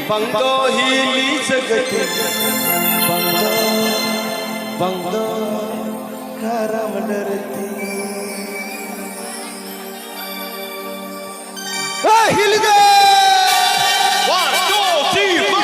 Bangdo hili segeti Bangdo kara menderti Hey hilge 1 2 3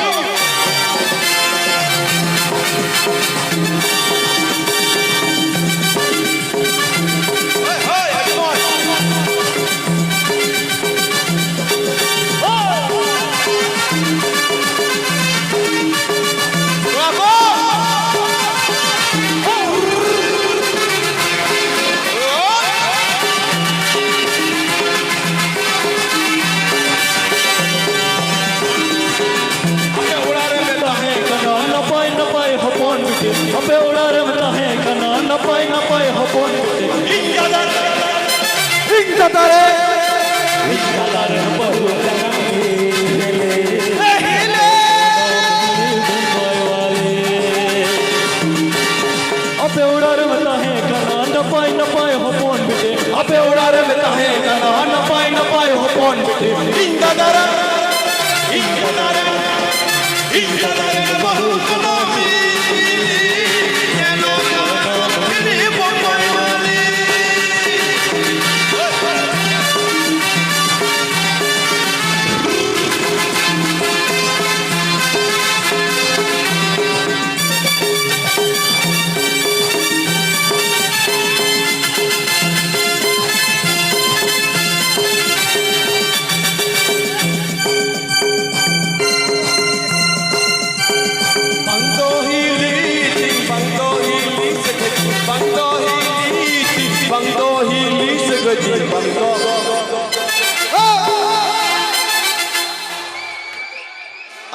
Ape udara में ताहे कना नपाई नपाई होपन इंगा दारे बहु hele ape udara में ताहे कना नपाई नपाई होपन बिटे ape udara में ताहे कना नपाई नपाई होपन बिटे इंगा दारे बहु कनामी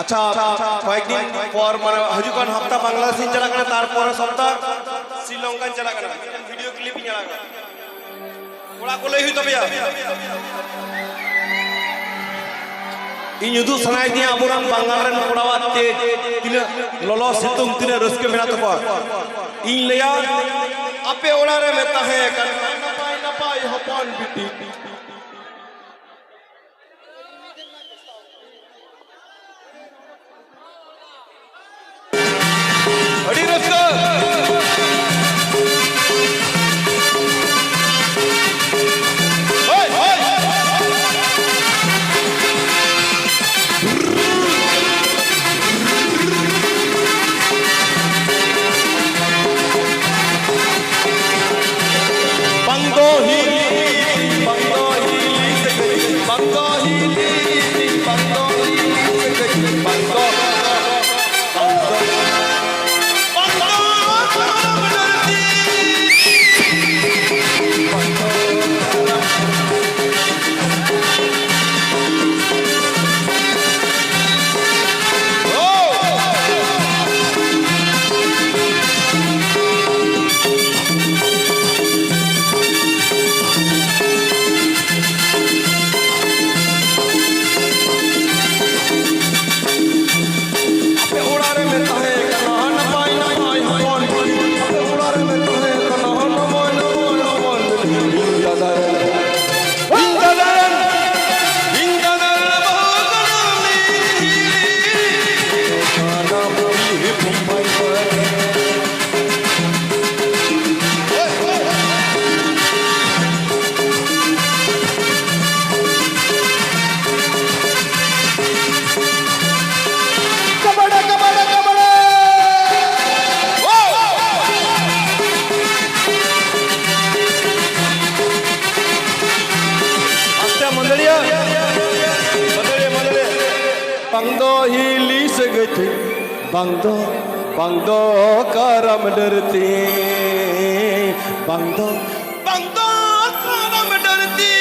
अच्छा कয়েকদিন পর মানে হজুকান হপ্তা বাংলাদেশ চলা গেল তারপর সপ্তাহ শ্রীলঙ্কান চলা গেল ভিডিও ক্লিপ চলা গেল ওড়া কলই হই তবে ᱤᱧ ᱩᱫᱩᱜ ᱥᱟᱱᱟᱭᱤᱧᱟ ᱟᱵᱚᱨᱟᱱ ᱵᱟᱝᱜᱟᱞ ᱨᱮᱱ ᱠᱚᱲᱟᱣᱟᱜ ᱛᱮ ᱛᱤᱱᱟᱹᱜ ᱞᱚᱞᱚ ᱥᱤᱛᱩᱝ ᱛᱤᱱᱟᱹᱜ ᱨᱟᱹᱥᱠᱟᱹ ᱢᱮᱱᱟᱜ ᱛᱟᱠᱚᱣᱟ ᱤᱧ ᱞᱟᱹᱭᱟ ᱟᱯᱮ ᱚᱲᱟᱜ ᱨᱮ ᱢᱮ ᱛᱟᱦᱮᱸ ᱠᱟᱱᱟ ᱱᱟᱯᱟᱭ ᱱᱟᱯᱟᱭ ᱦᱚᱯᱚᱱ ᱵᱤᱴᱤ अड़ी Ruska Bangdo hili segeti Bangdo karam derti Bangdo karam derti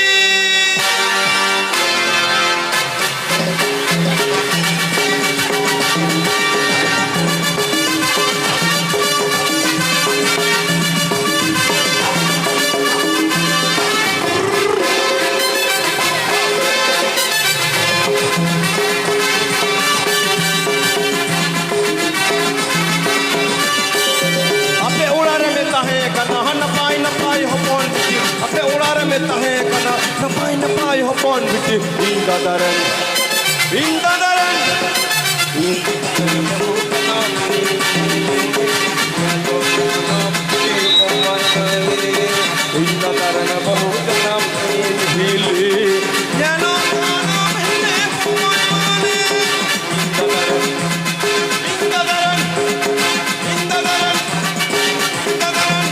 Ape urare me tahe kana hana pai na pai hopon bitte indadaran indadaran indadaran bahutanam hile jano kanam hile kumane indadaran indadaran indadaran indadaran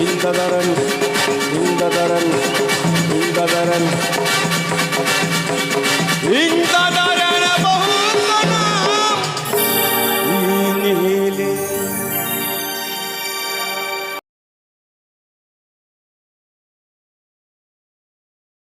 indadaran